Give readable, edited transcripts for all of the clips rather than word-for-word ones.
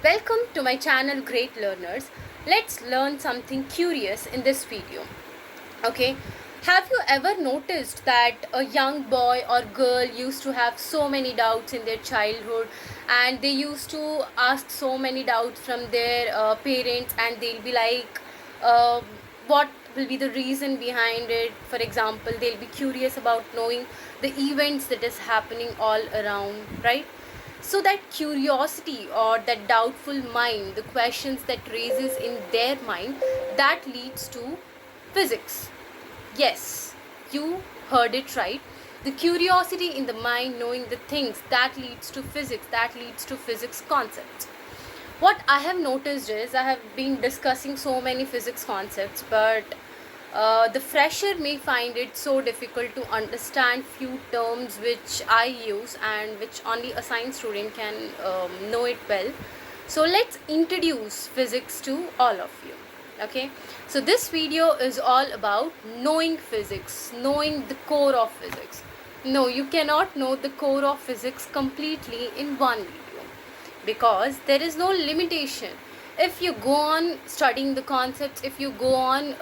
Welcome to my channel Great Learners. Let's learn something curious in this video. Okay, have you ever noticed that a young boy or girl used to have so many doubts in their childhood, and they used to ask so many doubts from their parents, and they'll be like, uh, what will be the reason behind it? For example, they'll be curious about knowing the events that is happening all around, right? So that curiosity or that doubtful mind, the questions that raises in their mind, that leads to physics. Yes, you heard it right. The curiosity in the mind, knowing the things, that leads to physics, that leads to physics concepts. What I have noticed is I have been discussing so many physics concepts, but the fresher may find it so difficult to understand few terms which I use and which only a science student can know it well. So let's introduce physics to all of you. Okay, so this video is all about knowing physics, knowing the core of physics. No, you cannot know the core of physics completely in one video, because there is no limitation. If you go on studying the concepts, if you go on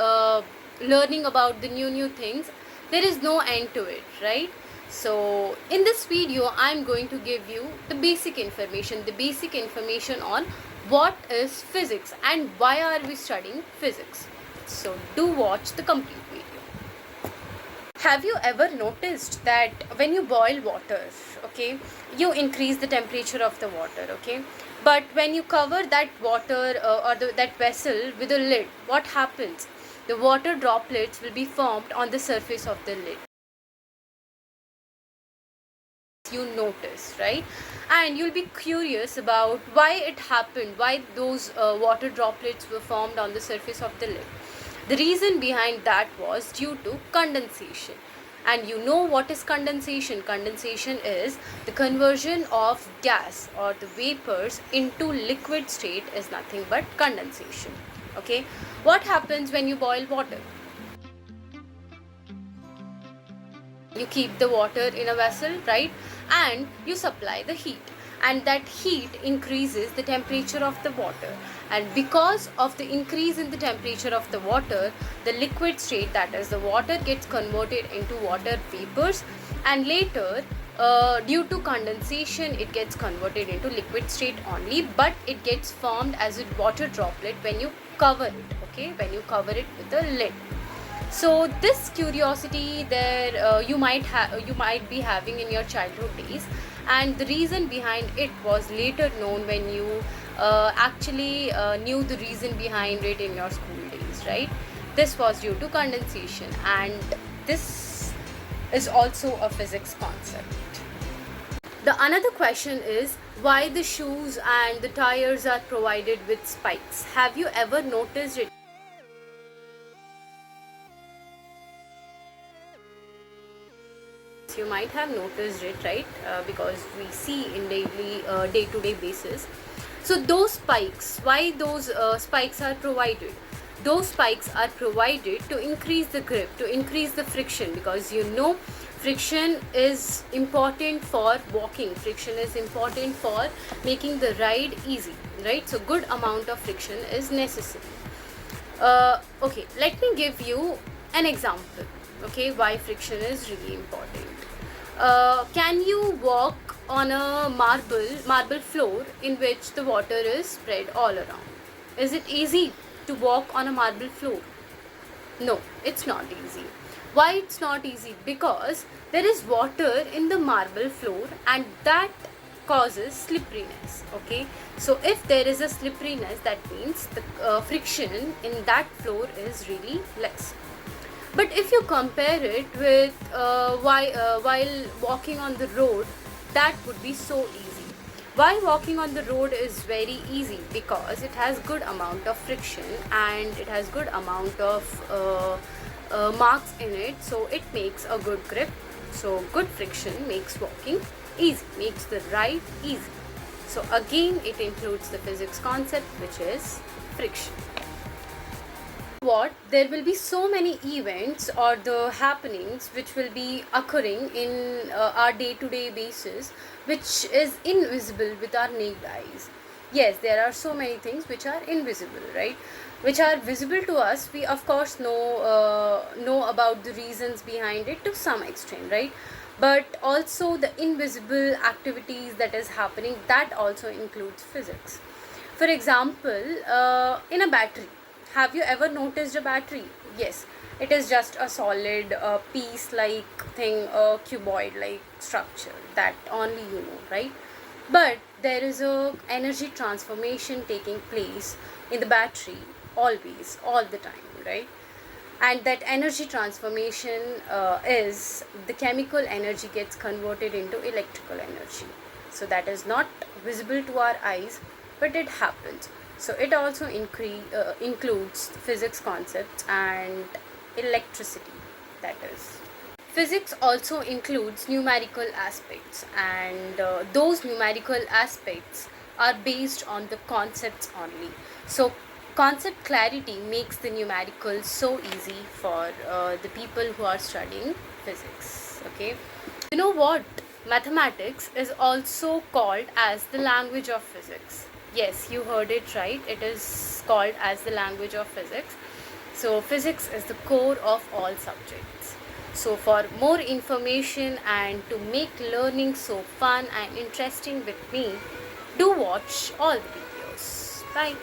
learning about the new things, there is no end to it, right? So in this video I'm going to give you the basic information on what is physics and why are we studying physics. So do watch the complete video. Have you ever noticed that when you boil water, okay, you increase the temperature of the water, okay, but when you cover that water that vessel with a lid, what happens? The water droplets will be formed on the surface of the lid. You notice, right? And you'll be curious about why it happened, why those water droplets were formed on the surface of the lid. The reason behind that was due to condensation. And you know what is condensation? Condensation is the conversion of gas or the vapors into liquid state, is nothing but condensation. Okay, what happens when you boil water? You keep the water in a vessel, right? And you supply the heat, and that heat increases the temperature of the water, and because of the increase in the temperature of the water, the liquid state, that is the water, gets converted into water vapors, and later due to condensation it gets converted into liquid state only, but it gets formed as a water droplet when you cover it, okay, when you cover it with a lid. So this curiosity there you might be having in your childhood days, and the reason behind it was later known when you actually knew the reason behind it in your school days, right? This was due to condensation, and this is also a physics concept. The another question is why the shoes and the tires are provided with spikes. Have you ever noticed it? You might have noticed it, right? Because we see in daily day-to-day basis. So those spikes, why those spikes are provided? Those spikes are provided to increase the grip, to increase the friction, because you know friction is important for walking, friction is important for making the ride easy, right? So good amount of friction is necessary. Okay, let me give you an example, okay, why friction is really important. Can you walk on a marble floor in which the water is spread all around? Is it easy to walk on a marble floor? No, it's not easy. Why it's not easy? Because there is water in the marble floor, and that causes slipperiness, okay? So if there is a slipperiness, that means the friction in that floor is really less. But if you compare it with while walking on the road, that would be so easy. Why walking on the road is very easy? Because it has good amount of friction, and it has good amount of marks in it, so it makes a good grip. So good friction makes walking easy, makes the ride easy. So again it includes the physics concept, which is friction. What, there will be so many events or the happenings which will be occurring in our day-to-day basis, which is invisible with our naked eyes. Yes, there are so many things which are invisible, right? Which are visible to us. We of course know about the reasons behind it to some extent, right? But also the invisible activities that is happening, that also includes physics. For example, in a battery, have you ever noticed a battery? Yes, it is just a solid piece like thing, a cuboid like structure that only you know, right? But there is a energy transformation taking place in the battery, always, all the time, right? And that energy transformation is the chemical energy gets converted into electrical energy. So that is not visible to our eyes, but it happens. So it also includes physics concepts and electricity, that is. Physics also includes numerical aspects, and those numerical aspects are based on the concepts only. So, concept clarity makes the numerical so easy for the people who are studying physics. Okay, you know what? Mathematics is also called as the language of physics. Yes, you heard it right. It is called as the language of physics. So, physics is the core of all subjects. So, for more information and to make learning so fun and interesting with me, do watch all the videos. Bye.